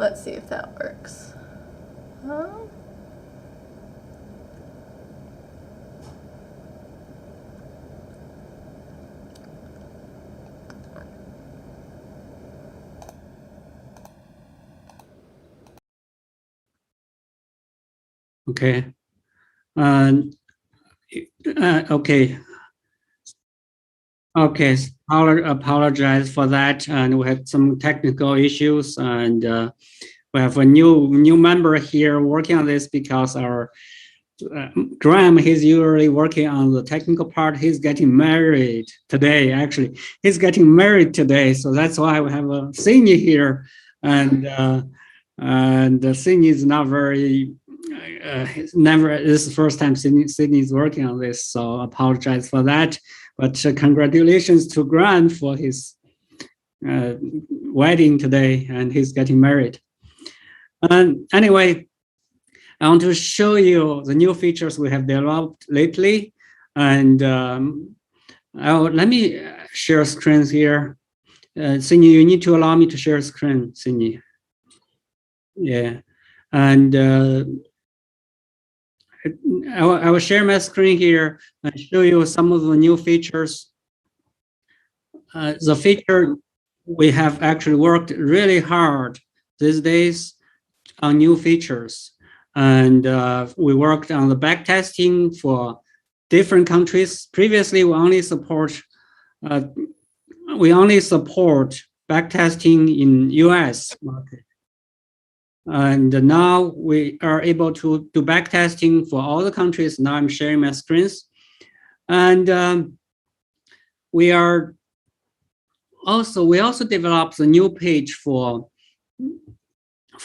Let's see if that works. Okay. Okay. Okay. Apologize for that, and we had some technical issues, and we have a new member here working on this because our Graham, he's usually working on the technical part. He's getting married today. Actually, he's getting married today, so that's why we have a Sydney here, and Sydney is not very. This is the first time Sydney is working on this, so apologize for that. But congratulations to Grant for his wedding today, and he's getting married. And anyway, I want to show you the new features we have developed lately. And let me share screens here. Sydney, you need to allow me to share screen, Sydney. Yeah, and I will share my screen here and show you some of the new features. The feature we have actually worked really hard these days on new features. And we worked on the backtesting for different countries. Previously, we only support backtesting in U.S. market. And now we are able to do backtesting for all the countries. Now I'm sharing my screens. And we also developed a new page for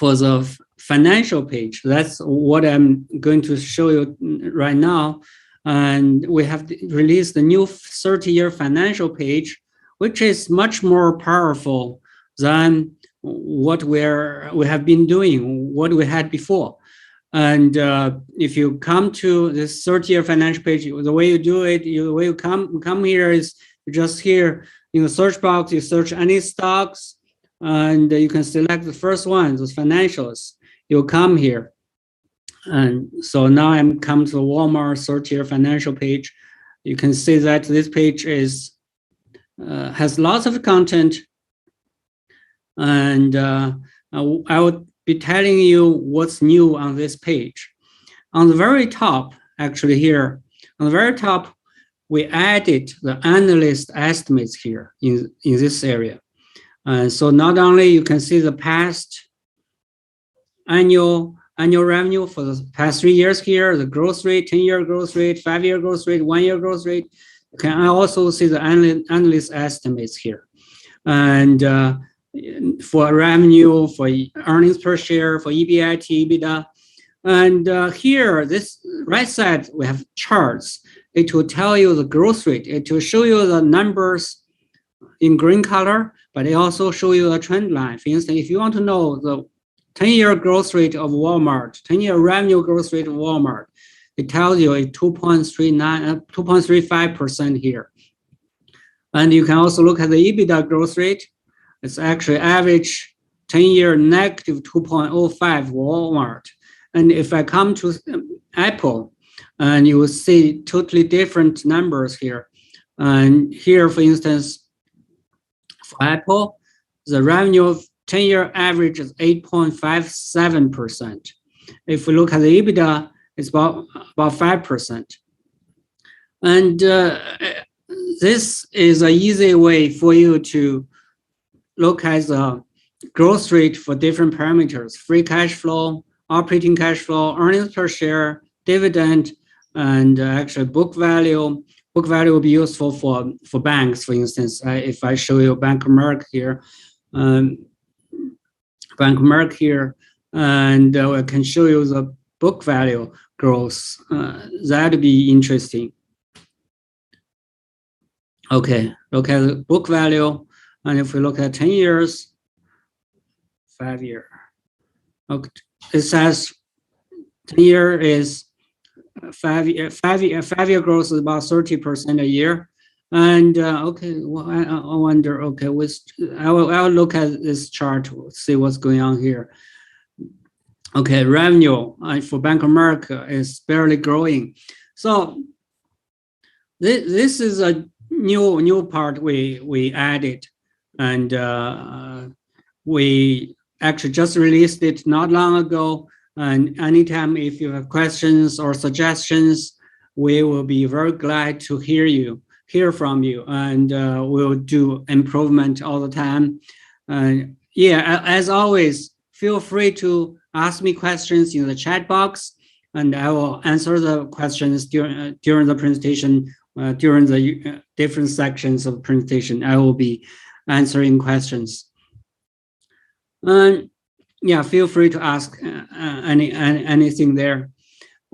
the financial page. That's what I'm going to show you right now. And we have released the new 30-year financial page, which is much more powerful than what we have been doing, what we had before. And if you come to this 30-year financial page, the way you do it, the way you come here is just here in the search box, you search any stocks, and you can select the first one, those financials. You'll come here. And so now I'm come to the Walmart 30-year financial page. You can see that this page has lots of content. And I would be telling you what's new on this page. On the very top, actually here, on the very top, we added the analyst estimates here in this area. So not only you can see the past annual revenue for the past 3 years here, the growth rate, 10-year growth rate, 5-year growth rate, 1-year growth rate. You can also see the analyst estimates here. And for revenue, for earnings per share, for EBIT, EBITDA. And here, this right side, we have charts. It will tell you the growth rate. It will show you the numbers in green color, but it also show you a trend line. For instance, if you want to know the 10-year growth rate of Walmart, 10-year revenue growth rate of Walmart, it tells you a 2.35% here. And you can also look at the EBITDA growth rate. It's actually average 10-year negative 2.05 Walmart. And if I come to Apple, and you will see totally different numbers here. And here, for instance, for Apple, the revenue of 10-year average is 8.57%. If we look at the EBITDA, it's about 5%. And this is an easy way for you to look at the growth rate for different parameters: free cash flow, operating cash flow, earnings per share, dividend, and actually book value. Book value will be useful for banks, for instance. If I show you Bank of America here, and I can show you the book value growth. That'd be interesting. Okay, look at the book value. And if we look at 10 years, 5-year. Okay, it says 10-year is 5-year growth is about 30% a year. And okay, well, I wonder. Okay, I'll look at this chart, see what's going on here. Okay, revenue for Bank of America is barely growing. So this is a new part we added, and we actually just released it not long ago. And anytime if you have questions or suggestions, we will be very glad to hear from you, and we'll do improvement all the time. Yeah, as always, feel free to ask me questions in the chat box, and I will answer the questions during the presentation. During the different sections of the presentation, I will be answering questions. Yeah, feel free to ask anything there.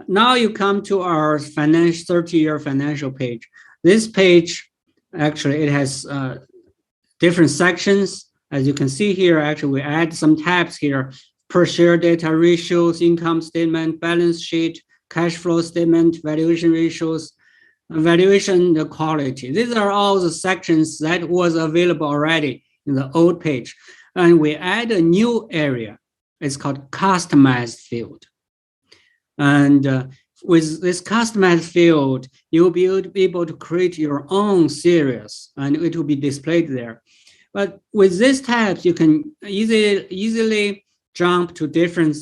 Now you come to our 30-year financial page. This page, actually, it has different sections. As you can see here, actually, we add some tabs here: per share data, ratios, income statement, balance sheet, cash flow statement, valuation ratios, valuation quality. These are all the sections that was available already in the old page. And we add a new area. It's called customized field. And with this customized field, you'll be able to create your own series, and it will be displayed there. But with these tabs, you can easily jump to different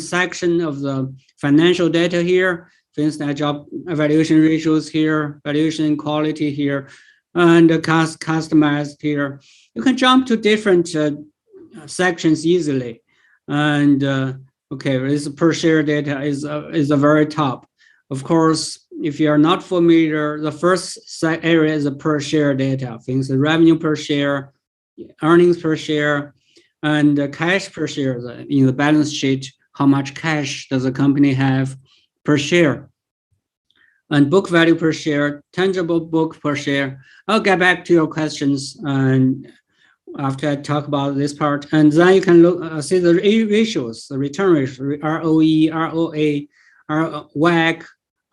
section of the financial data here. For instance, job valuation ratios here, valuation quality here, and customized here. You can jump to different sections easily. And okay, this per share data is the very top. Of course, if you are not familiar, the first area is the per share data. Things the revenue per share, earnings per share, and cash per share in the balance sheet. How much cash does the company have per share? And book value per share, tangible book per share. I'll get back to your questions and after I talk about this part. And then you can look see the ratios, the return ratio, ROE, ROA, WACC,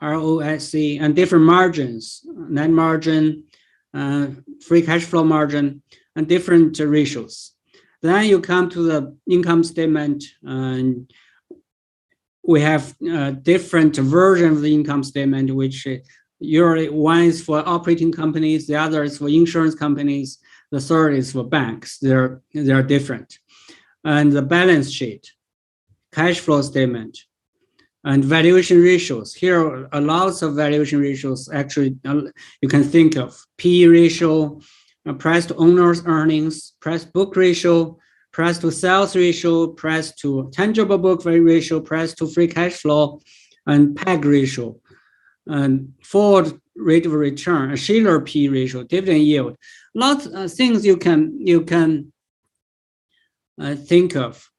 ROIC, and different margins, net margin, free cash flow margin, and different ratios. Then you come to the income statement, and we have different versions of the income statement, which usually one is for operating companies, the other is for insurance companies, the third is for banks. They're different. And the balance sheet, cash flow statement, and valuation ratios. Here are lots of valuation ratios. Actually, you can think of P/E ratio, price to owner's earnings, price book ratio, price to sales ratio, price to tangible book value ratio, price to free cash flow, and PEG ratio, and forward rate of return, a Shiller P ratio, dividend yield. Lots of things you can think of.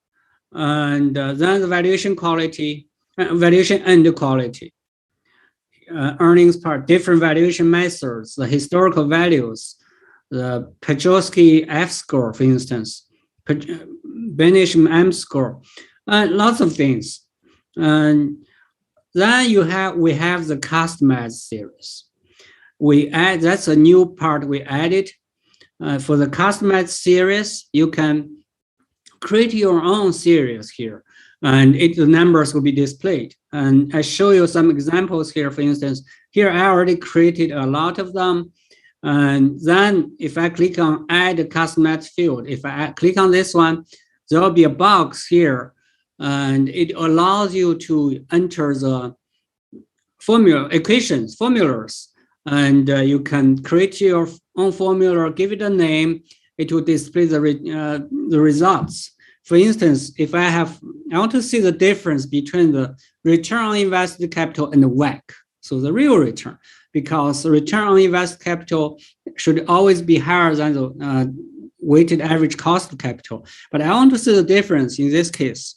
And then the valuation quality, valuation and quality. Earnings part, different valuation methods, the historical values, the Pejorski F score, for instance, Benish M score, lots of things. And then we have the customized series. That's a new part we added. For the customized series, you can create your own series here, and the numbers will be displayed. And I show you some examples here. For instance, here I already created a lot of them. And then if I click on add a customized field, if I click on this one, there will be a box here, and it allows you to enter the formulas, and you can create your own formula, give it a name. It will display the results. For instance, if I want to see the difference between the return on invested capital and the WACC, so the real return, because the return on invested capital should always be higher than the weighted average cost of capital. But I want to see the difference in this case.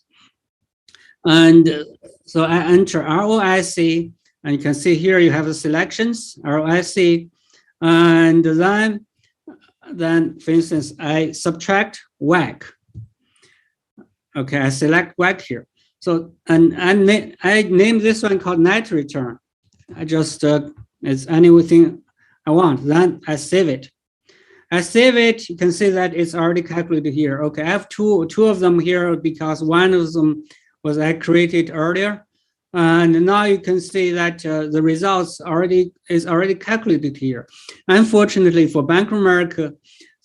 And so I enter ROIC, and you can see here you have the selections, ROIC, and then for instance, I subtract WACC. Okay, I select WACC here. So, and I name this one called net return. I just, it's anything want, then I save it. I save it, you can see that it's already calculated here. Okay, I have two of them here because one of them was I created earlier. And now you can see that the results is already calculated here. Unfortunately, for Bank of America,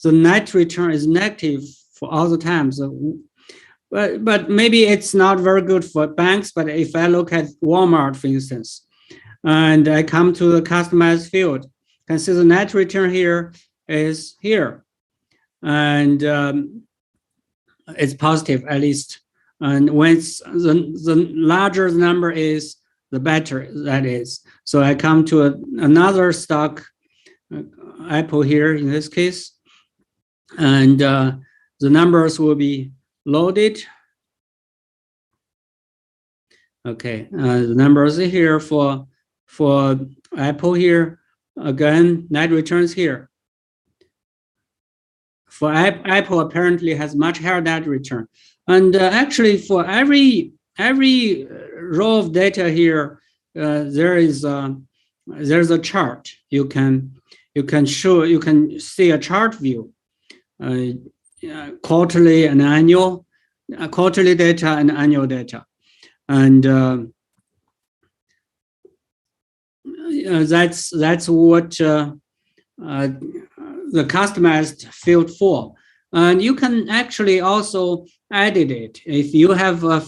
the net return is negative for all the time. So, but maybe it's not very good for banks. But if I look at Walmart, for instance, and I come to the customized field, you can see the net return here is here, and it's positive at least. And when the larger the number is, the better that is. So I come to another stock, Apple here in this case, and the numbers will be loaded. Okay, the numbers are here for Apple here. Again, net returns here. For Apple, apparently has much higher net return. And actually, for every row of data here, there's a chart. You can see a chart view, quarterly and annual, quarterly data and annual data, and that's what the customized field for. And you can actually also edit it. If you have a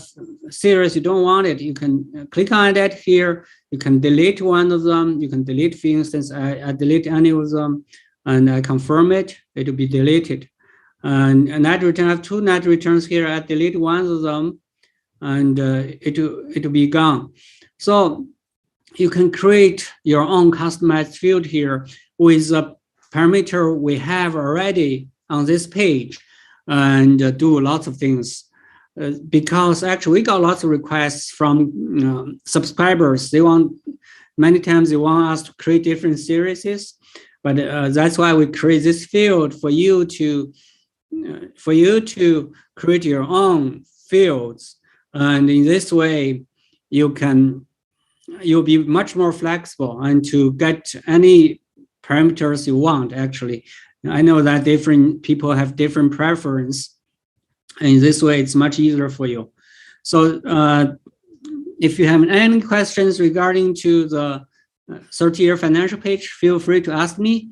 series you don't want it, you can click on it here. You can delete one of them. You can delete, for instance, I delete any of them, and I confirm it. It will be deleted. And net return, I have two net returns here. I delete one of them, and it will be gone. So you can create your own customized field here with the parameter we have already on this page, and do lots of things. Because actually we got lots of requests from subscribers. Many times they want us to create different series, but that's why we create this field for you to create your own fields. And in this way, you'll be much more flexible and to get any parameters you want. Actually, I know that different people have different preference, and in this way, it's much easier for you. So if you have any questions regarding to the 30-year financial page, feel free to ask me.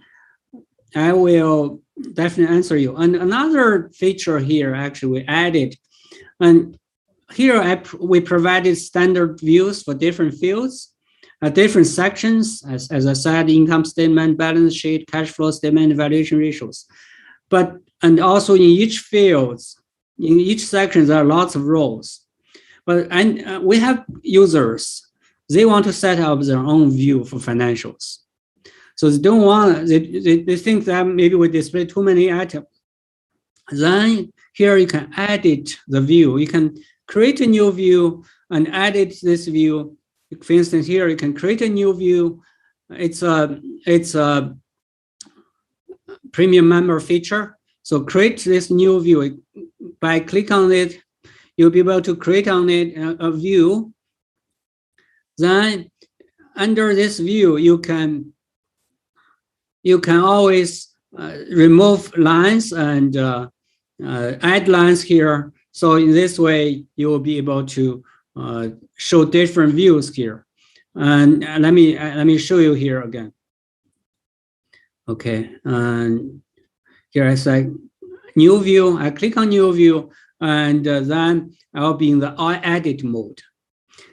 I will definitely answer you. And another feature here, actually, we added, and here we provided standard views for different fields. Different sections, as I said, income statement, balance sheet, cash flow statement, valuation ratios. And also in each field, in each section, there are lots of rows. And we have users, they want to set up their own view for financials. So they don't want, they think that maybe we display too many items. Then here you can edit the view. You can create a new view and edit this view. For instance, here you can create a new view. It's a premium member feature. So create this new view. By click on it, you'll be able to create on it a view. Then under this view, you can always remove lines and add lines here. So in this way, you will be able to show different views here. And let me show you here again. Okay, and here I say new view. I click on new view, and then I'll be in the edit mode.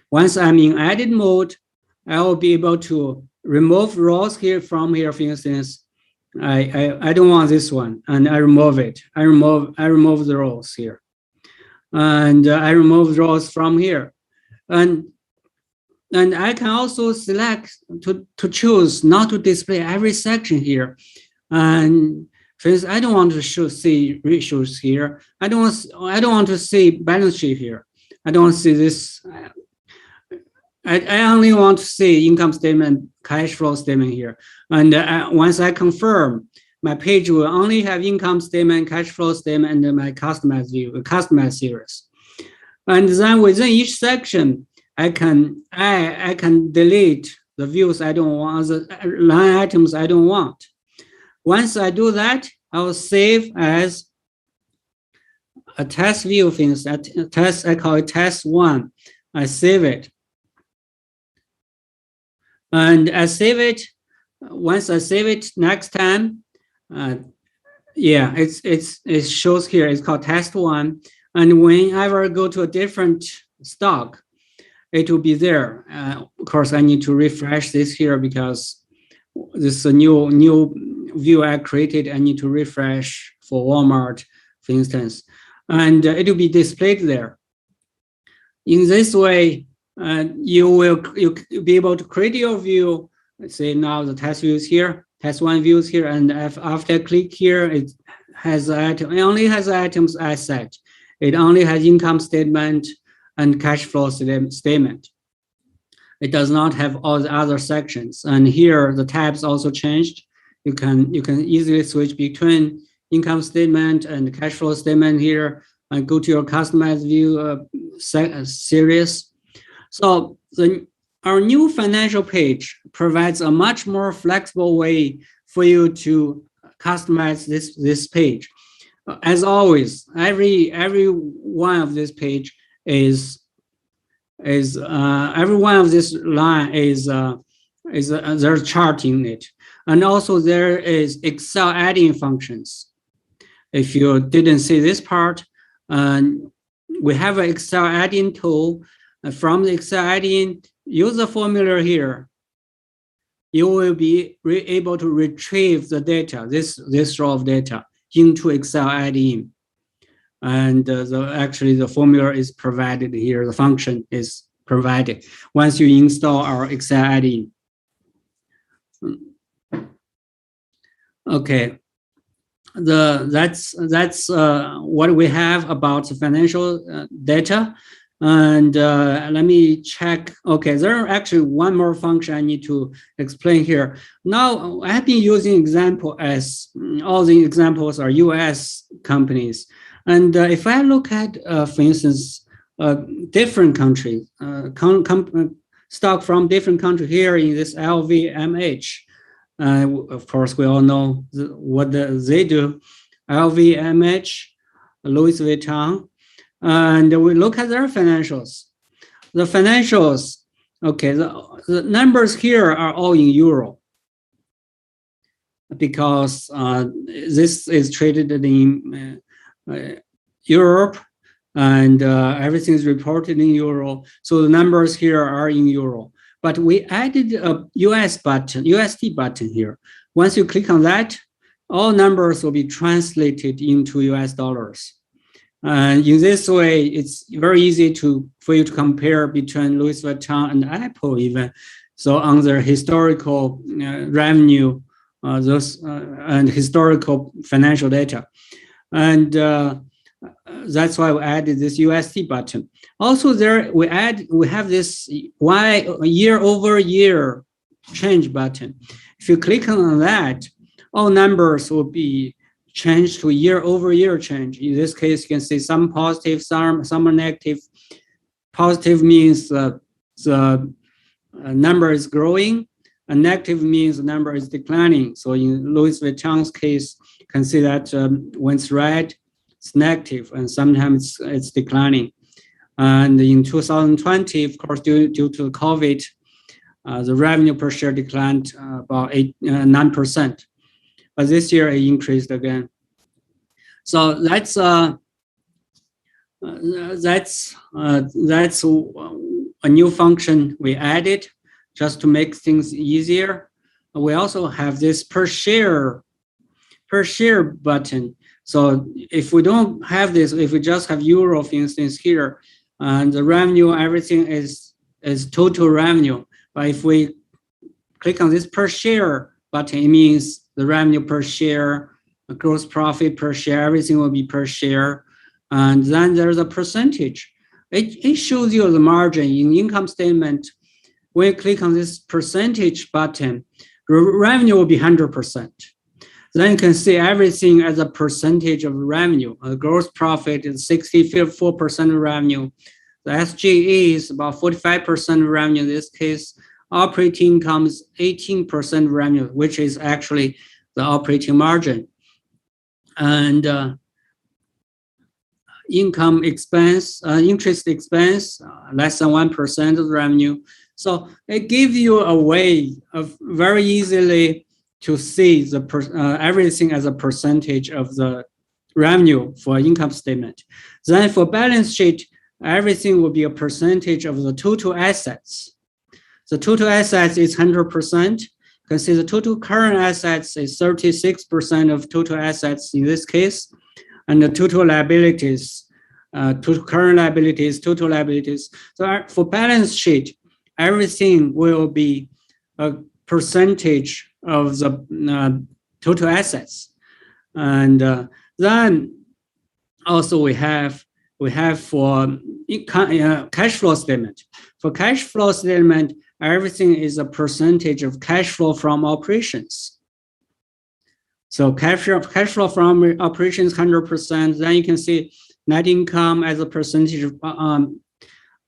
Once I'm in edit mode, I will be able to remove rows here from here. For instance, I don't want this one, and I remove it. I remove the rows here, and I remove rows from here. And I can also select to choose not to display every section here. And for instance, I don't want to see ratios here. I don't want to see balance sheet here. I don't want to see this. I only want to see income statement, cash flow statement here. And once I confirm, my page will only have income statement, cash flow statement, and my customized view, customized series. And then within each section, I can delete the views I don't want, the line items I don't want. Once I do that, I will save as a test view things, I call it test one. I save it. And I save it. Once I save it next time, yeah, it shows here, it's called test one. And whenever I go to a different stock, it will be there. Of course, I need to refresh this here because this is a new view I created. I need to refresh for Walmart, for instance, and it will be displayed there. In this way, you'll be able to create your view. Let's say now the test view is here, test one view is here, and after I click here, it has it only has items I set. It only has income statement and cash flow statement. It does not have all the other sections. And here the tabs also changed. You can easily switch between income statement and cash flow statement here and go to your customized view series. So our new financial page provides a much more flexible way for you to customize this page. As always, every one of this page is every one of this line is there's a chart in it, and also there is Excel add-in functions. If you didn't see this part, we have an Excel add-in tool. From the Excel add-in, use the formula here. You will be able to retrieve the data, this row of data, into Excel add-in. And actually the formula is provided here. The function is provided once you install our Excel add-in. Okay, that's what we have about the financial data. And let me check. Okay, there are actually one more function I need to explain here. Now, I've been using example as all the examples are US companies. And if I look at, for instance, different countries, stock from different countries here in this LVMH, of course, we all know what they do, LVMH, Louis Vuitton, and we look at their financials. The financials, okay, the numbers here are all in euro because this is traded in Europe, and everything is reported in euro. So the numbers here are in euro. But we added a US button, USD button here. Once you click on that, all numbers will be translated into US dollars. And in this way, it's very easy for you to compare between Louis Vuitton and Apple even. So on their historical revenue, and historical financial data. And that's why we added this USD button. Also there, we have this year-over-year change button. If you click on that, all numbers will be changed to year-over-year change. In this case, you can see some positive, some are negative. Positive means the number is growing, and negative means the number is declining. So in Louis Vuitton's case, you can see that when it's red, it's negative, and sometimes it's declining. And in 2020, of course, due to COVID, the revenue per share declined about 9%. But this year it increased again. So that's a new function we added just to make things easier. We also have this per share button. So if we don't have this, if we just have euro, for instance, here, and the revenue, everything is total revenue. But if we click on this per share button, it means the revenue per share, gross profit per share, everything will be per share. And then there's a percentage. It shows you the margin in income statement. When you click on this percentage button, revenue will be 100%. Then you can see everything as a percentage of revenue. Gross profit is 64% of revenue. The SGE is about 45% of revenue in this case. operating income is 18% revenue, which is actually the operating margin. And income expense, interest expense, less than 1% of revenue. So it gives you a way of very easily to see the everything as a percentage of the revenue for income statement. Then for balance sheet, everything will be a percentage of the total assets. The total assets is 100%. You can see the total current assets is 36% of total assets in this case. And the total liabilities, total current liabilities, total liabilities. So for balance sheet, everything will be a percentage of the total assets. And then also we have for cash flow statement. For cash flow statement, everything is a percentage of cash flow from operations. So cash flow from operations 100%. Then you can see net income as a percentage of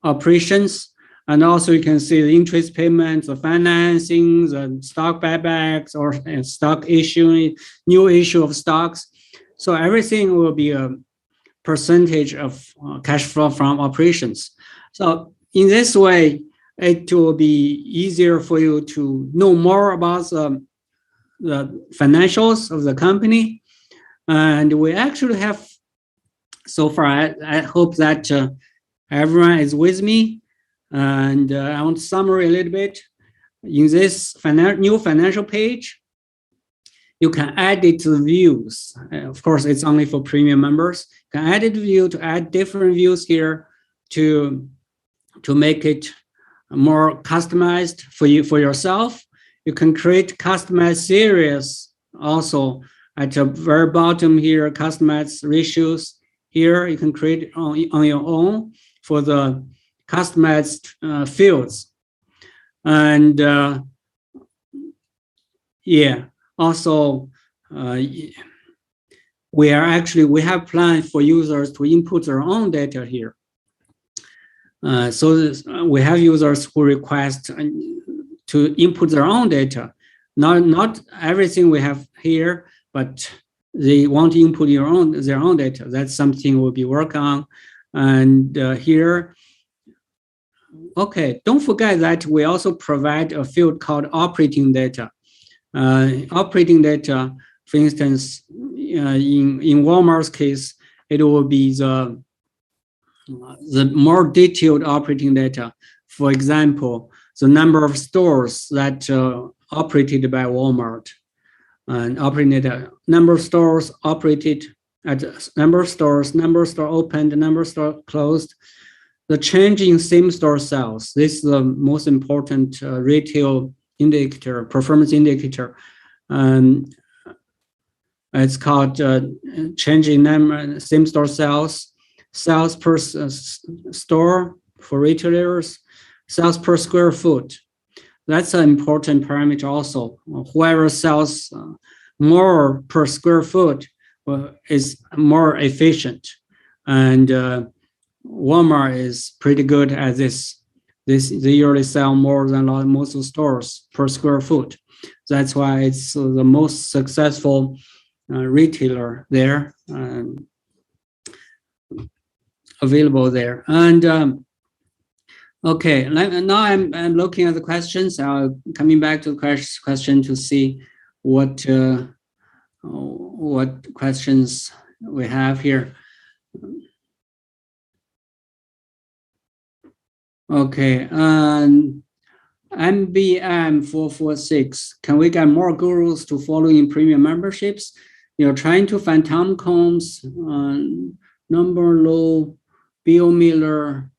operations. And also you can see the interest payments, the financing, the stock buybacks, or stock issue, new issue of stocks. So everything will be a percentage of cash flow from operations. So in this way, it will be easier for you to know more about the financials of the company. And we actually have, so far, I hope that everyone is with me. And I want to summarize a little bit. In this new financial page, you can edit the views. Of course, it's only for premium members. You can edit view to add different views here to make it more customized for yourself. You can create customized series also at the very bottom here, customized ratios. Here you can create on your own for the customized fields. And yeah, also we have planned for users to input their own data here. So we have users who request to input their own data. Not everything we have here, but they want to input their own data. That's something we'll be working on. And here, okay, don't forget that we also provide a field called operating data. Operating data, for instance, in Walmart's case, it will be the more detailed operating data. For example, the number of stores that operated by Walmart, and operating data, number of stores operated at number of stores opened, number of stores closed, the change in same-store sales. This is the most important retail indicator, performance indicator. It's called change in same-store sales, sales per store for retailers, sales per square foot. That's an important parameter also. Whoever sells more per square foot is more efficient. And Walmart is pretty good at this. They usually sell more than most of the stores per square foot. That's why it's the most successful retailer there, available there. And okay, now I'm looking at the questions. I'm coming back to the question to see what questions we have here. Okay, MBM446. Can we get more gurus to follow in premium memberships? You're trying to find Tom Combs, Number Low, Bill Miller,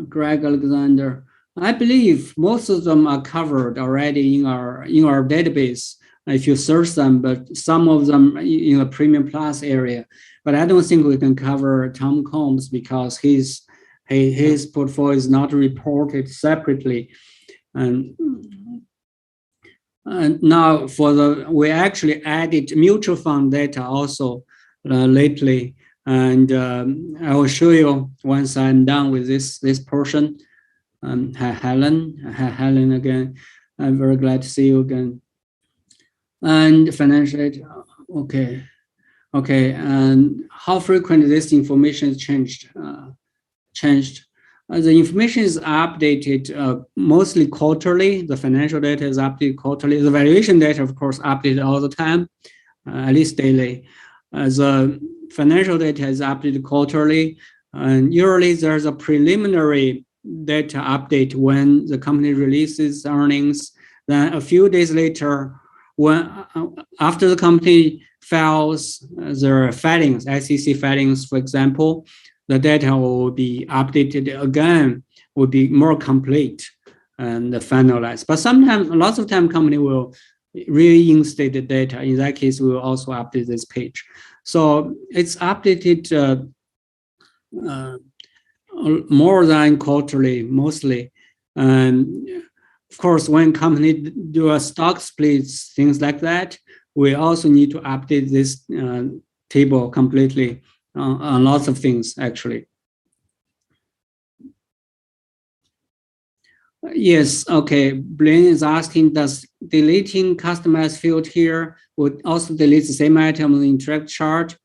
Greg Alexander. I believe most of them are covered already in our database if you search them, but some of them in the Premium Plus area. But I don't think we can cover Tom Combs because his portfolio is not reported separately. And now we actually added mutual fund data also lately. And I will show you once I'm done with this portion. Hi, Helen. Hi, Helen again. I'm very glad to see you again. And financial data. Okay. Okay. And how frequent this information is changed? The information is updated mostly quarterly. The financial data is updated quarterly. The valuation data, of course, updated all the time, at least daily. The financial data is updated quarterly. And usually there's a preliminary data update when the company releases earnings. Then a few days later, when after the company files their filings, SEC filings, for example, the data will be updated again, will be more complete and finalized. But sometimes, lots of time, company will reinstate the data. In that case, we will also update this page. So it's updated more than quarterly, mostly. And of course, when company do a stock splits, things like that, we also need to update this table completely on lots of things, actually. Yes, okay. Blaine is asking, does deleting customized field here would also delete the same item on the interact chart?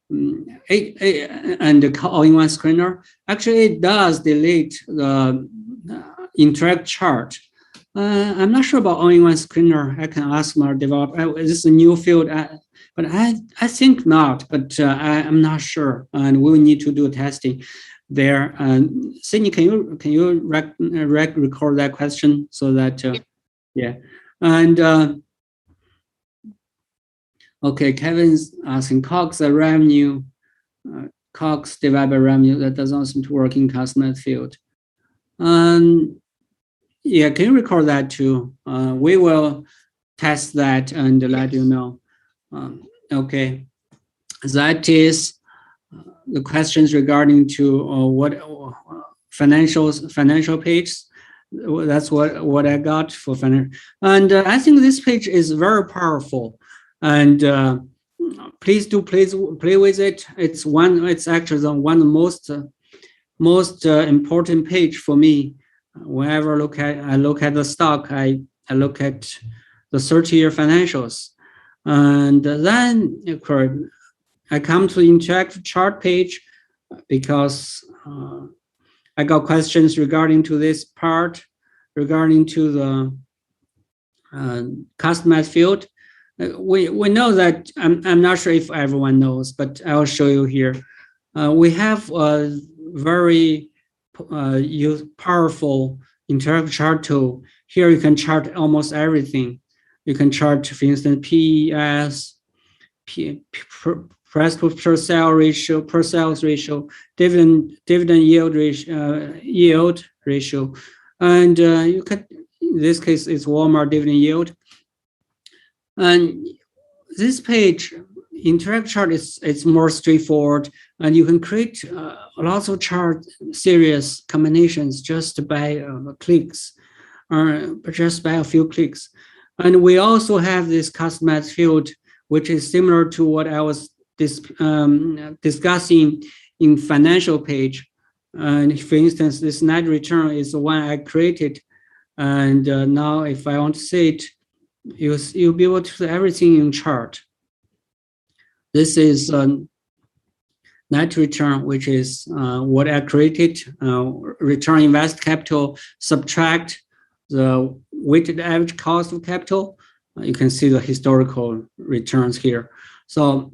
And the all-in-one screener? Actually, it does delete the interact chart. I'm not sure about all-in-one screener. I can ask my developer. Is this a new field? But I think not, but I'm not sure. And we'll need to do testing there. Sydney, can you record that question so that, yeah. And okay, Kevin's asking COGS revenue, COGS divided by revenue, that doesn't seem to work in customized field. Yeah, can you record that too? We will test that and let you know. Okay, that is the questions regarding to what financial page. That's what I got for financial. And I think this page is very powerful. And please play with it. It's actually the one of the most important page for me. Whenever I look at the stock, I look at the 30-year financials. And then I come to the interactive chart page because I got questions regarding to this part, regarding to the customized field. We know that, I'm not sure if everyone knows, but I'll show you here. We have a very powerful interactive chart tool. Here you can chart almost everything. You can chart, for instance, PES, price per sales ratio, dividend yield ratio, and you can, in this case, it's Walmart dividend yield. And this page, interactive chart, it's more straightforward, and you can create lots of chart series combinations just by clicks, or just by a few clicks. And we also have this customized field, which is similar to what I was discussing in financial page. And for instance, this net return is the one I created. And now if I want to see it, you'll be able to see everything in chart. This is net return, which is what I created, return invested capital, subtract the weighted average cost of capital. You can see the historical returns here. So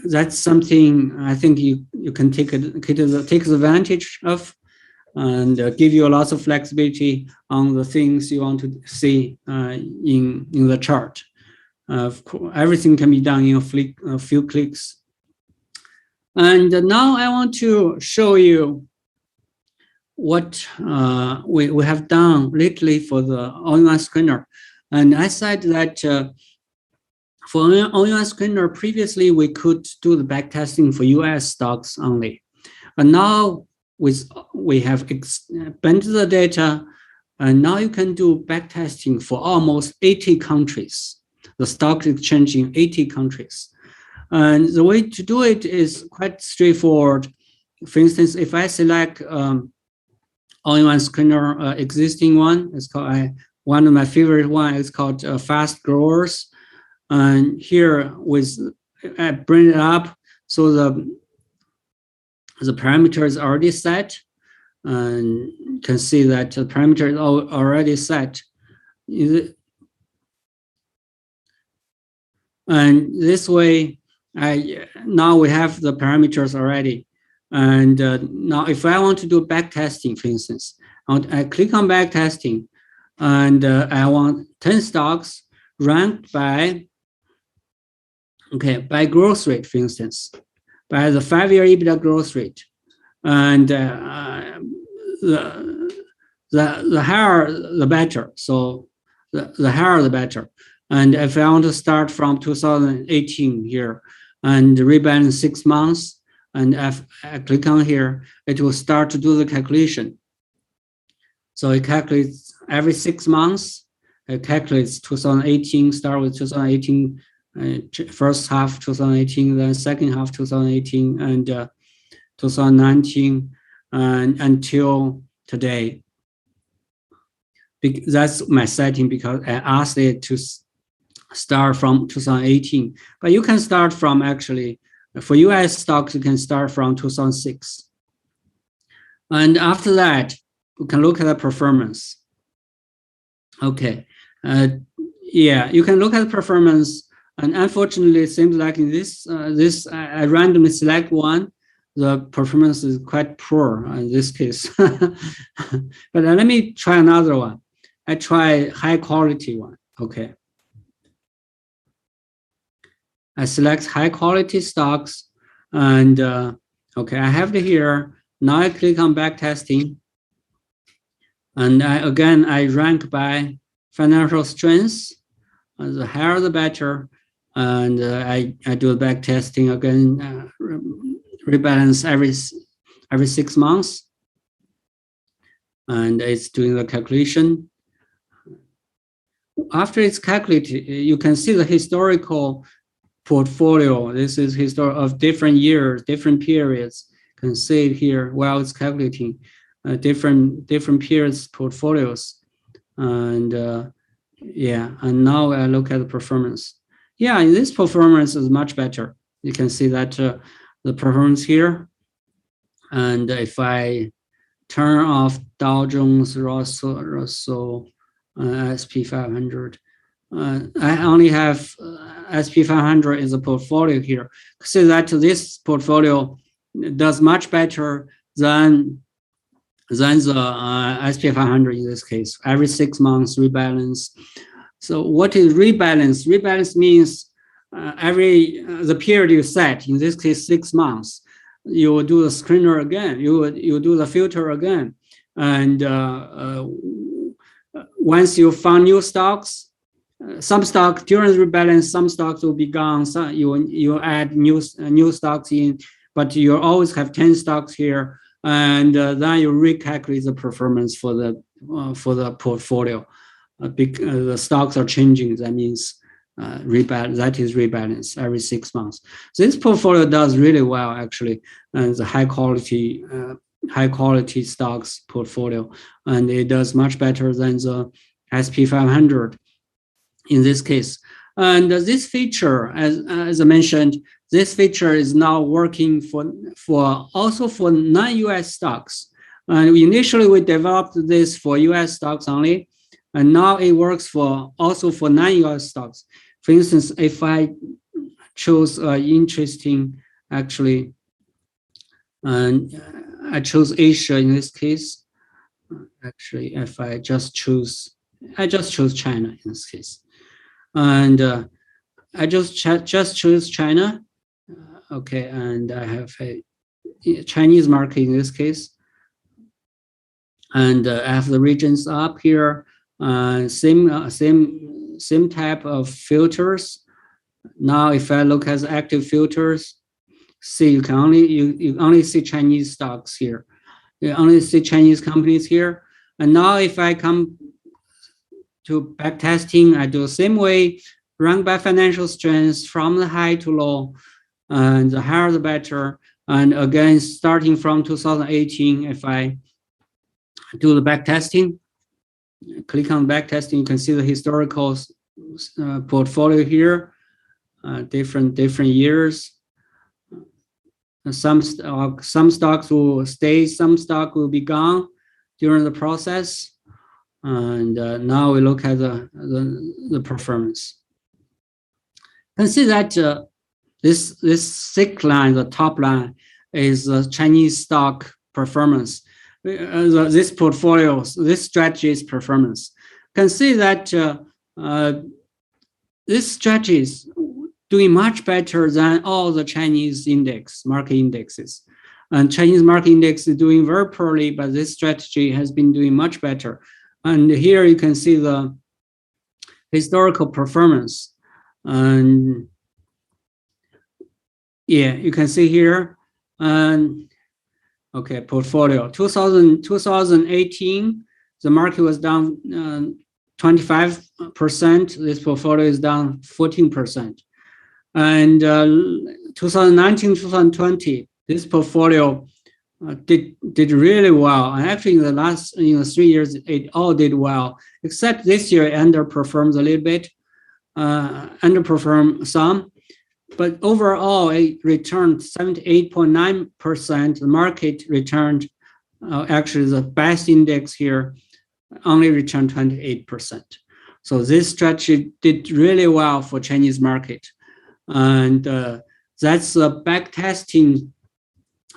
that's something I think you can take advantage of, and give you a lot of flexibility on the things you want to see in the chart. Of course, everything can be done in a few clicks. And now I want to show you what we have done lately for the all-in-one screener. And I said that for all-in-one screener, previously we could do the backtesting for US stocks only. But now we have expanded the data, and now you can do backtesting for almost 80 countries, the stock exchange in 80 countries. And the way to do it is quite straightforward. For instance, if I select all-in-one screener, existing one. It's called one of my favorite one is called Fast Growers. And here I bring it up so the parameter is already set, and you can see that the parameter is already set. And this way, now we have the parameters already. And now if I want to do backtesting, for instance, I click on backtesting, and I want 10 stocks ranked by growth rate, for instance, by the 5-year EBITDA growth rate. And the higher, the better. So the higher, the better. And if I want to start from 2018 here and rebalance 6 months, and if I click on here, it will start to do the calculation. So it calculates every 6 months. It calculates 2018, start with 2018, first half 2018, then second half 2018, and 2019, and until today. That's my setting because I asked it to start from 2018. But you can start from, actually, for US stocks, you can start from 2006. And after that, we can look at the performance. Okay. Yeah, you can look at the performance. And unfortunately, it seems like in this, I randomly select one. The performance is quite poor in this case. But let me try another one. I try high quality one. Okay. I select high quality stocks, and okay, I have it here. Now I click on backtesting, and I rank by financial strengths. The higher the better, and I do the backtesting again, rebalance every 6 months, and it's doing the calculation. After it's calculated, you can see the historical portfolio. This is history of different years, different periods. You can see it here while it's calculating different periods portfolios. And yeah, and now I look at the performance. Yeah, this performance is much better. You can see that the performance here. And if I turn off Dow Jones, Russell, SP 500, I only have SP 500 is a portfolio here. See that this portfolio does much better than the SP 500 in this case. Every 6 months rebalance. So what is rebalance? Rebalance means the period you set, in this case 6 months, you will do the screener again. You do the filter again, and once you found new stocks, some stocks during the rebalance, some stocks will be gone. So you add new stocks in, but you always have 10 stocks here, and then you recalculate the performance for the portfolio. The stocks are changing. That means rebalance. That is rebalance every 6 months. So this portfolio does really well, actually, and the high quality stocks portfolio, and it does much better than the SP 500 in this case. And this feature, as I mentioned, this feature is now working also for non-US stocks. And initially we developed this for US stocks only, and now it works also for non-US stocks. For instance, if I chose interesting, actually, and I chose Asia in this case. Actually, if I just chose China in this case, and I just choose China. Okay, and I have a Chinese market in this case, and I have the regions up here. Same type of filters. Now, if I look at the active filters, see you only see Chinese stocks here. You only see Chinese companies here. And now, if I come to backtesting, I do the same way, rank by financial strength from the high to low, and the higher the better. And again, starting from 2018, if I do the back testing. Click on back testing. You can see the historical portfolio here, different years. Some stocks will stay, some stock will be gone during the process. And now we look at the performance. You can see that this thick line, the top line, is the Chinese stock performance. This portfolio, this strategy's performance. You can see that this strategy is doing much better than all the Chinese market indexes. And Chinese market index is doing very poorly, but this strategy has been doing much better. And here you can see the historical performance. And yeah, you can see here. Okay, portfolio. 2018, the market was down 25%. This portfolio is down 14%. And 2019, 2020, this portfolio did really well. And actually, in the last 3 years, it all did well, except this year it underperformed a little bit, underperformed some. But overall, it returned 78.9%. The market returned, actually the best index here, only returned 28%. So this strategy did really well for Chinese market. And that's the backtesting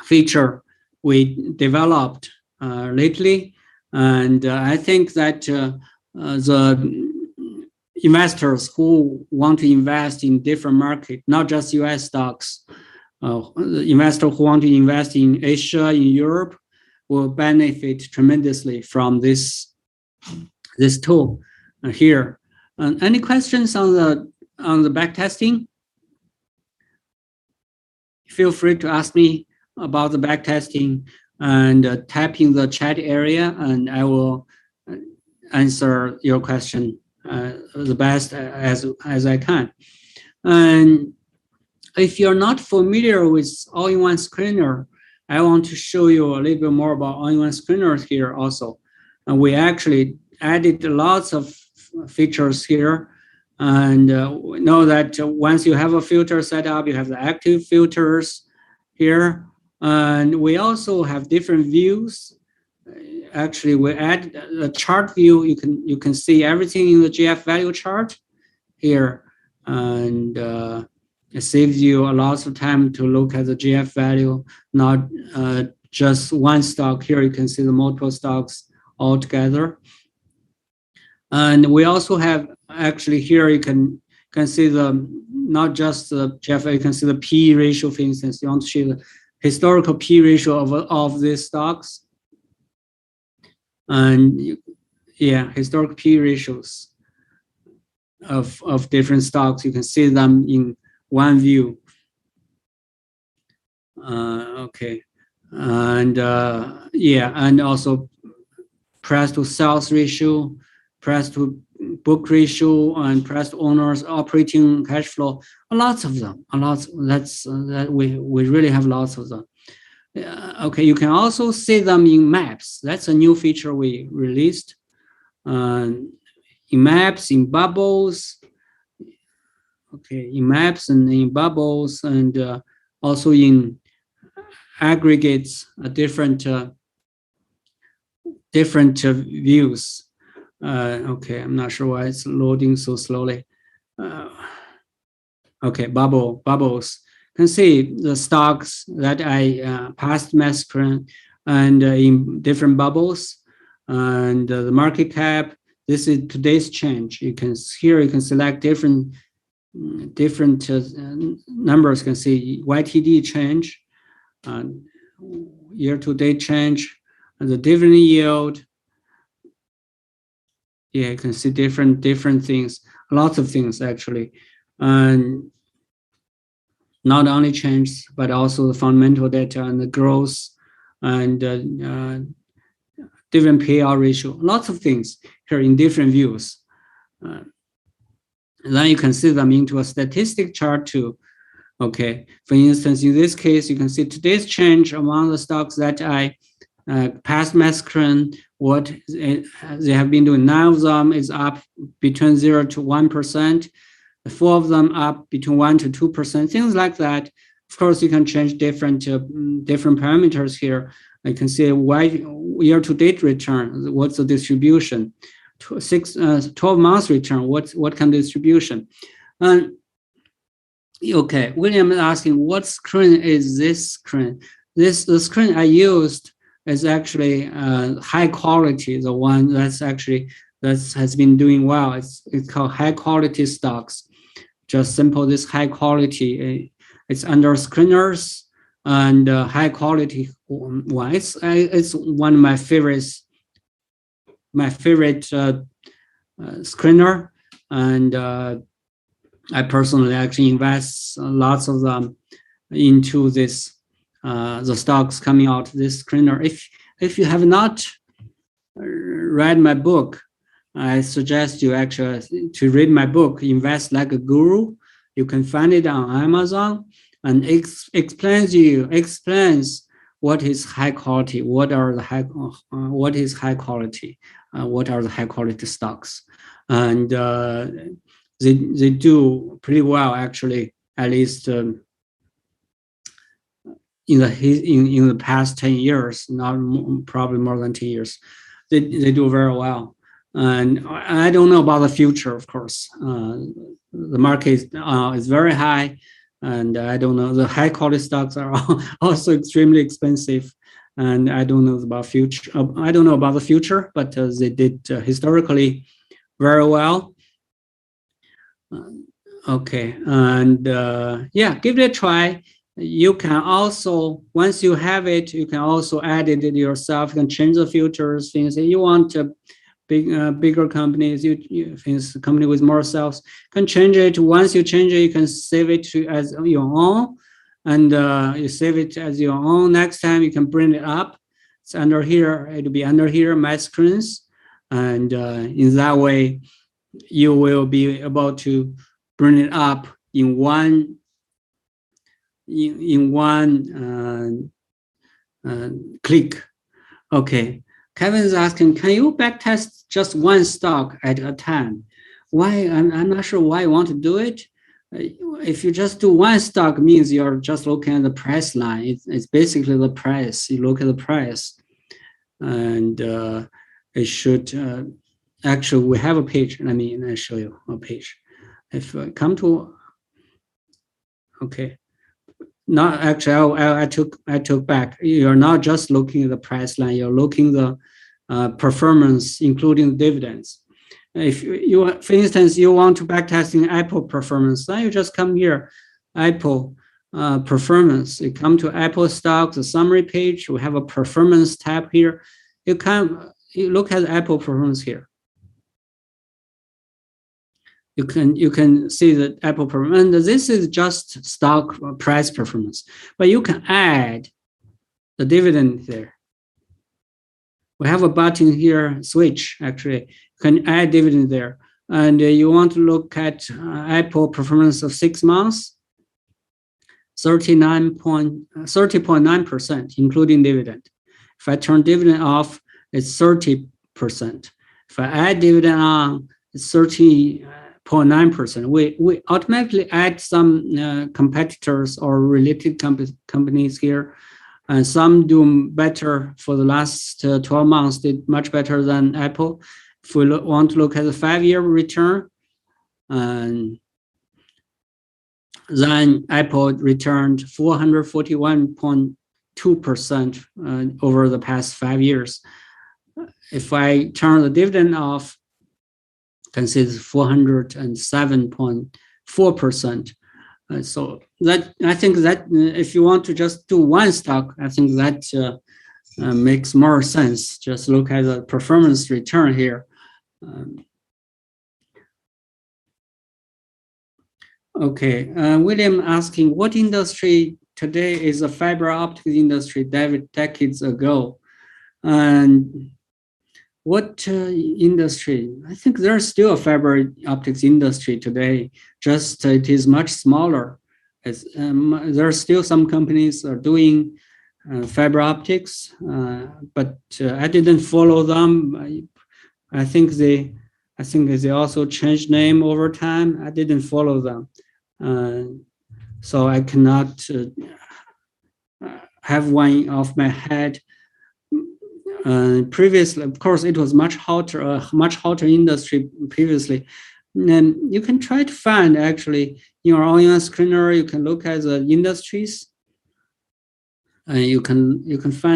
feature we developed lately. And I think that the investors who want to invest in different markets, not just US stocks, the investor who want to invest in Asia, in Europe, will benefit tremendously from this tool here. Any questions on the backtesting? Feel free to ask me about the backtesting and type in the chat area, and I will answer your question the best as I can. And if you're not familiar with all-in-one screener, I want to show you a little bit more about all-in-one screeners here also. And we actually added lots of features here. And we know that once you have a filter set up, you have the active filters here. And we also have different views. Actually, we add the chart view. You can see everything in the GF value chart here. And it saves you a lot of time to look at the GF value, not just one stock. Here you can see the multiple stocks all together. And we also have, actually here you can see not just the GF, you can see the P ratio, for instance. You want to see the historical P ratio of these stocks. And yeah, historical P ratios of different stocks. You can see them in one view. Okay, and yeah, and also price to sales ratio, price to book ratio, and price to owners operating cash flow. Lots of them. That we really have lots of them. Okay, you can also see them in maps. That's a new feature we released. In maps, in bubbles. Okay, in maps and in bubbles, and also in aggregates, different views. Okay, I'm not sure why it's loading so slowly. Okay, bubbles. You can see the stocks that I passed mass screen and in different bubbles, and the market cap. This is today's change. You can select different numbers. You can see YTD change, year-to-date change, and the dividend yield. Yeah, you can see different things, lots of things actually, and not only change, but also the fundamental data and the growth and dividend payout ratio, lots of things here in different views. Then you can see them into a statistic chart too. Okay, for instance, in this case, you can see today's change among the stocks that I passed mass screen what they have been doing. 9 of them is up between 0 to 1%. 4 of them up between 1 to 2%, things like that. Of course, you can change different parameters here. I can say year-to-date return, what's the distribution? 12 months return, what kind of distribution? Okay, William is asking, what screen is this screen? The screen I used is actually high quality, the one that has been doing well. It's called high quality stocks. Just simple, this high quality, it's under screeners and high quality one. It's one of my favorites, screener, and I personally actually invest lots of them into this, the stocks coming out this screener. If you have not read my book, I suggest you actually to read my book, Invest Like a Guru. You can find it on Amazon, and explains what is high quality, what are the high quality stocks, and they do pretty well actually, at least in the past 10 years, probably more than 10 years, they do very well. And I don't know about the future, of course. The market is very high, and I don't know. The high quality stocks are also extremely expensive, and I don't know about future. I don't know about the future, but they did historically very well. Okay, and yeah, give it a try. You can also, once you have it, you can also add it yourself. You can change the filters. Things that you want bigger companies, you things company with more sales, can change it. Once you change it, you can save it as your own, and you save it as your own. Next time you can bring it up. It's under here. It'll be under here, my screens, and in that way, you will be able to bring it up in one click. Okay. Kevin's asking, can you backtest just one stock at a time? Why? I'm not sure why you want to do it. If you just do one stock, means you're just looking at the price line. It's basically the price. You look at the price, and it should actually, we have a page. Let me show you a page. If I come to, okay. Not actually, I took back. You're not just looking at the price line. You're looking at the performance, including dividends. If you, for instance, you want to backtesting Apple performance, then you just come here, Apple performance. You come to Apple stocks, the summary page. We have a performance tab here. You look at Apple performance here. You can see the Apple performance, and this is just stock price performance. But you can add the dividend there. We have a button here, switch. Actually, you can add dividend there, and you want to look at Apple performance of 6 months, 30.9%, including dividend. If I turn dividend off, it's 30%. If I add dividend on, it's 30.9%. We automatically add some competitors or related companies here, and some do better for the last 12 months, did much better than Apple. If we want to look at the 5-year return, and then Apple returned 441.2% over the past 5 years. If I turn the dividend off, can see it's 407.4%. So that, I think that if you want to just do one stock, I think that makes more sense. Just look at the performance return here. Okay, William asking, what industry today is a fiber optic industry decades ago? And what industry? I think there's still a fiber optics industry today, just it is much smaller. There are still some companies are doing fiber optics, but I didn't follow them. I think they also changed name over time. I didn't follow them, so I cannot have one off my head. Previously, of course, it was much hotter industry previously. And you can try to find actually in your all-in-one screener. You can look at the industries, and you can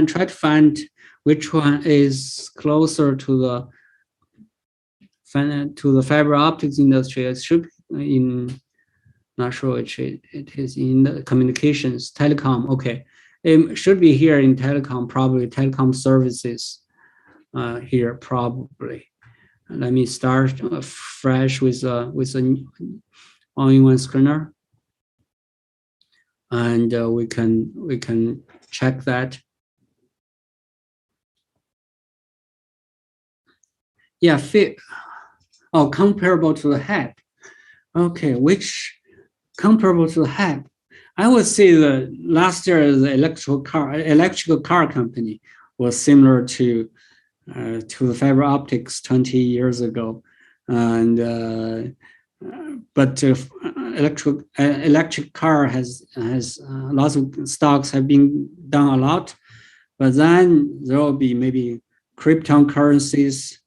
try to find which one is closer to the fiber optics industry. It should be in, not sure which it is in the communications, telecom. Okay, it should be here in telecom, probably telecom services. Here probably. Let me start fresh with an all-in-one screener, and we can check that. Yeah, comparable to the HAB. Okay, which comparable to the HAB? I would say the last year the electrical car company was similar to the fiber optics 20 years ago, and but electric car has lots of stocks have been down a lot, but then there will be maybe cryptocurrencies,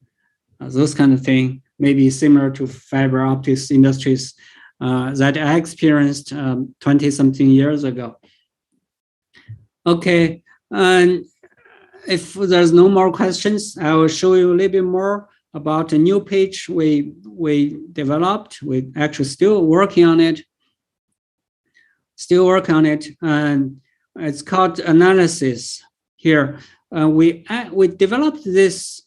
those kind of thing, maybe similar to fiber optics industries that I experienced 20-something years ago. Okay, and if there's no more questions, I will show you a little bit more about a new page we developed. We actually still working on it. And it's called Analysis here. We developed this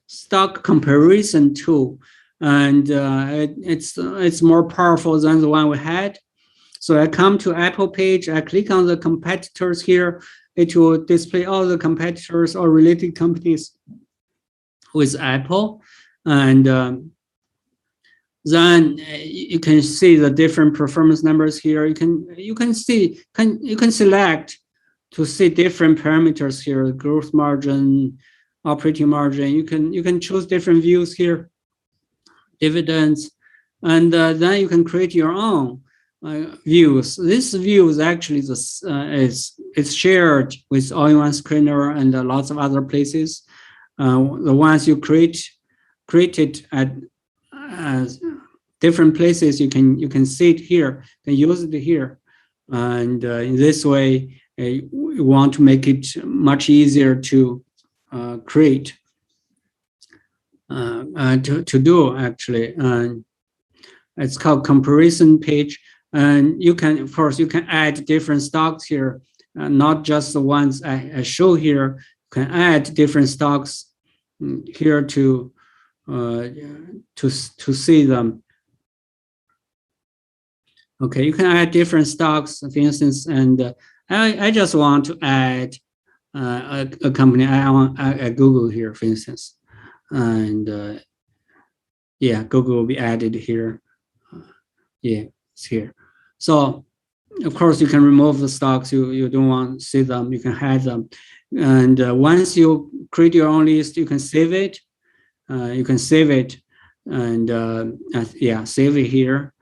stock comparison tool, and it's more powerful than the one we had. So I come to Apple page, I click on the competitors here. It will display all the competitors or related companies with Apple, and then you can see the different performance numbers here. You can select to see different parameters here: growth margin, operating margin. You can choose different views here, dividends, and then you can create your own views. This view is actually it's shared with all-in-one screener and lots of other places. The ones you created at different places, you can see it here, can use it here, and in this way, we want to make it much easier to create, to do actually. And it's called comparison page. And you can, of course, add different stocks here, not just the ones I show here. You can add different stocks here to see them. Okay, you can add different stocks, for instance, and I just want to add a company. I want Google here, for instance, and yeah, Google will be added here. Yeah, it's here. So, of course, you can remove the stocks you don't want to see them. You can hide them, and once you create your own list, you can save it. You can save it, and yeah, save it here.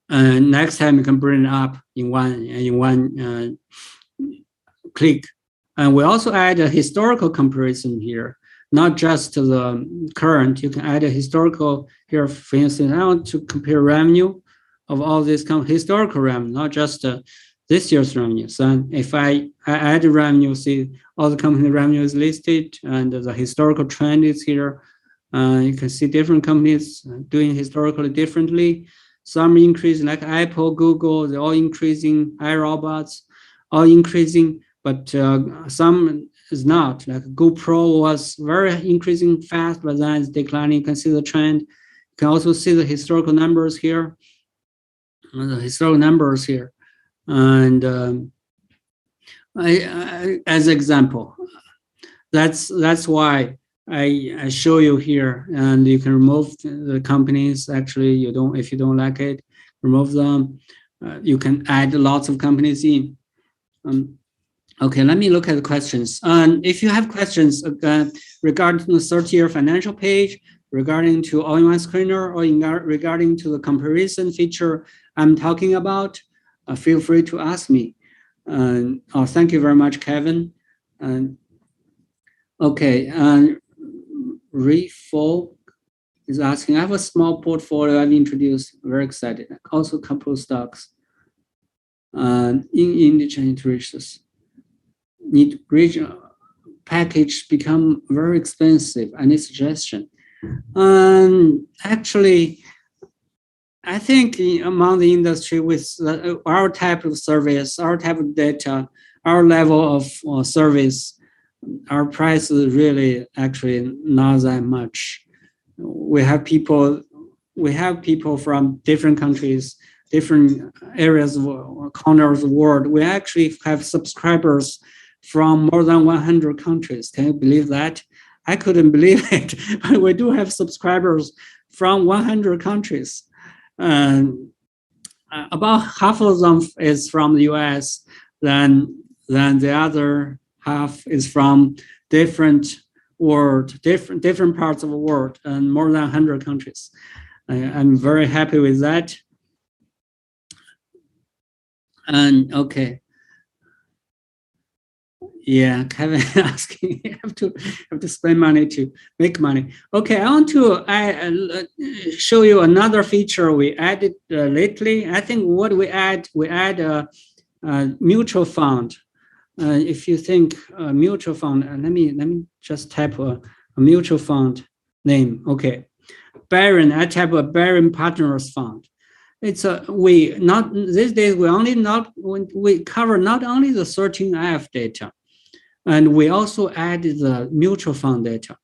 And next time you can bring it up in one click. And we also add a historical comparison here, not just to the current. You can add a historical here. For instance, I want to compare revenue of all this historical revenue, not just this year's revenue. So if I add revenue, see all the company revenue is listed, and the historical trend is here. You can see different companies doing historically differently. Some increase, like Apple, Google, they're all increasing. iRobots, all increasing, but some is not. Like GoPro was very increasing fast, but then it's declining. You can see the trend. You can also see the historical numbers here. And as example, that's why I show you here, and you can remove the companies. Actually, if you don't like it, remove them. You can add lots of companies in. Okay, let me look at the questions. If you have questions regarding the 30-year financial page, regarding to all-in-one screener, or regarding to the comparison feature I'm talking about, feel free to ask me. Thank you very much, Kevin. Okay, Refo is asking, I have a small portfolio I've introduced, very excited. Also a couple of stocks in indigent interests. Need regional package become very expensive. Any suggestion? Actually, I think among the industry with our type of service, our type of data, our level of service, our price is really actually not that much. We have people from different countries, different areas of corners of the world. We actually have subscribers from more than 100 countries. Can you believe that? I couldn't believe it, but we do have subscribers from 100 countries. About half of them is from the U.S., then the other half is from different parts of the world, and more than 100 countries. I'm very happy with that. And okay. Yeah, Kevin asking, you have to spend money to make money. Okay, I want to show you another feature we added lately. I think what we add a mutual fund. If you think mutual fund, let me just type a mutual fund name. Okay, Barron. I type a Barron Partners Fund. It's these days we cover not only the 13F data, and we also added the mutual fund data.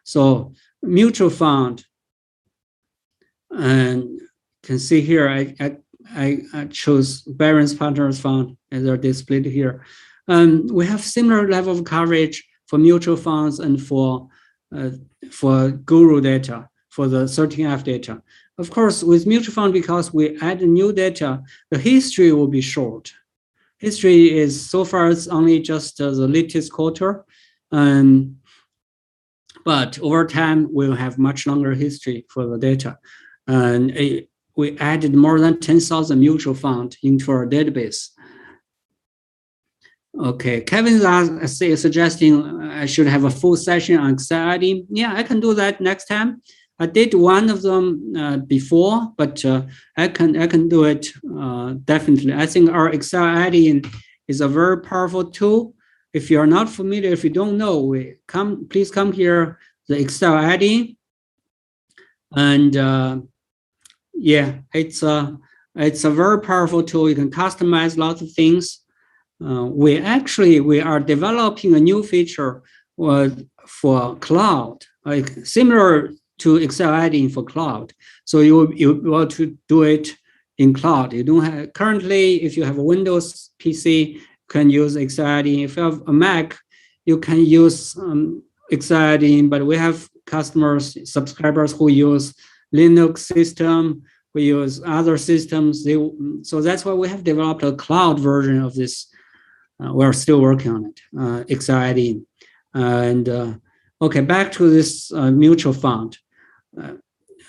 So mutual fund, and you can see here I chose Barron's Partners Fund, as they're displayed here. We have similar level of coverage for mutual funds and for Guru data, for the 13F data. Of course, with mutual fund, because we add new data, the history will be short. History is, so far, it's only just the latest quarter. But over time, we'll have much longer history for the data. And we added more than 10,000 mutual funds into our database. Okay, Kevin is suggesting I should have a full session on Excel ID. Yeah, I can do that next time. I did one of them before, but I can do it definitely. I think our Excel ID is a very powerful tool. If you're not familiar, if you don't know, please come here, the Excel ID, and yeah, it's a very powerful tool. You can customize lots of things. We are developing a new feature for cloud, like similar to Excel ID for cloud. So you want to do it in cloud. You don't have currently, if you have a Windows PC, you can use Excel ID. If you have a Mac, you can use Excel ID, but we have subscribers who use Linux system, who use other systems. So that's why we have developed a cloud version of this. We're still working on it, Excel ID. And okay, back to this mutual fund.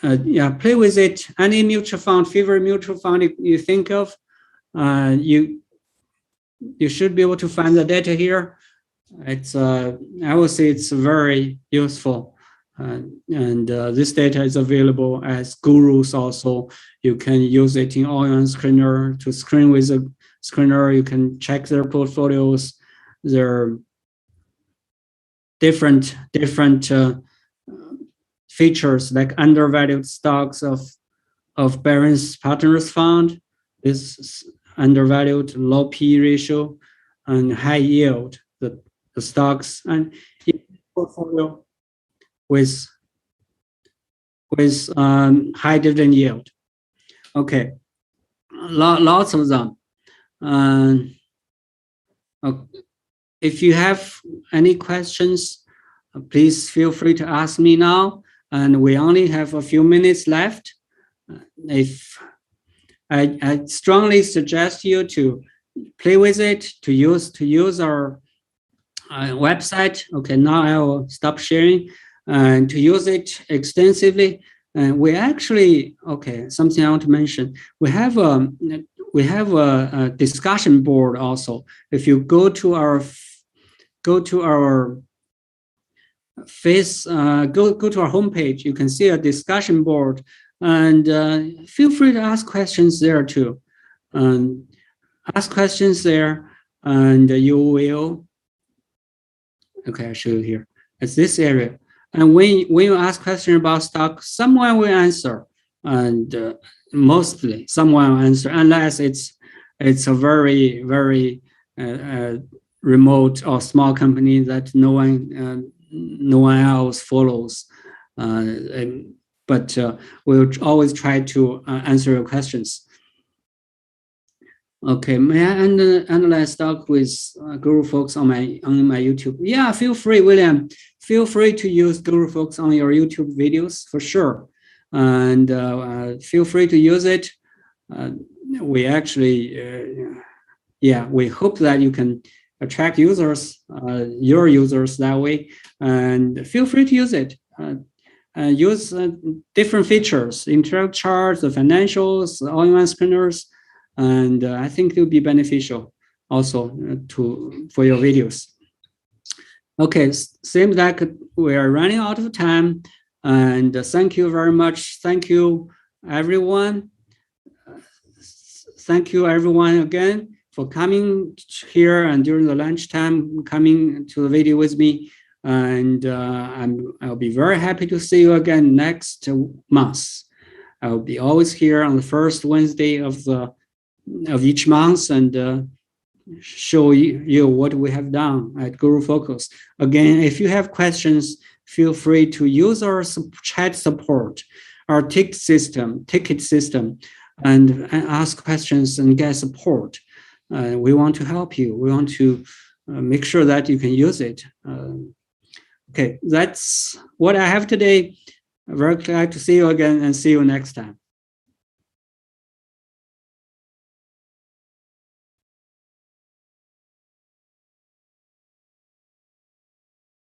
Yeah, play with it. Any mutual fund, favorite mutual fund you think of, you should be able to find the data here. It's I would say it's very useful, and this data is available as gurus also. You can use it in all-in-one screener to screen with a screener. You can check their portfolios, their different features like undervalued stocks of Barron's Partners Fund, is undervalued, low P ratio, and high yield, the stocks, and portfolio with high dividend yield. Okay, lots of them. If you have any questions, please feel free to ask me now. And we only have a few minutes left. If I strongly suggest you to play with it, to use our website. Okay, now I will stop sharing and to use it extensively. And we actually, okay, something I want to mention. We have a discussion board also. If you go to our go to our homepage, you can see a discussion board, and feel free to ask questions there too. Ask questions there, and you will. Okay, I'll show you here. It's this area, and when you ask questions about stock, someone will answer, and mostly someone will answer, unless it's a very remote or small company that no one else follows. But we'll always try to answer your questions. Okay, may I analyze stock with GuruFocus on my YouTube? Yeah, feel free, William. Feel free to use GuruFocus on your YouTube videos for sure, and feel free to use it. We actually, we hope that you can attract users, your users that way, and feel free to use it. Use different features, interactive charts, the financials, all-in-one screeners, and I think it will be beneficial also for your videos. Okay, seems like we are running out of time, and thank you very much. Thank you, everyone. Thank you, everyone, again for coming here and during the lunchtime, coming to the video with me. And I'll be very happy to see you again next month. I'll be always here on the first Wednesday of each month and show you what we have done at GuruFocus. Again, if you have questions, feel free to use our chat support, our ticket system, and ask questions and get support. We want to help you. We want to make sure that you can use it. Okay, that's what I have today. Very glad to see you again and see you next time.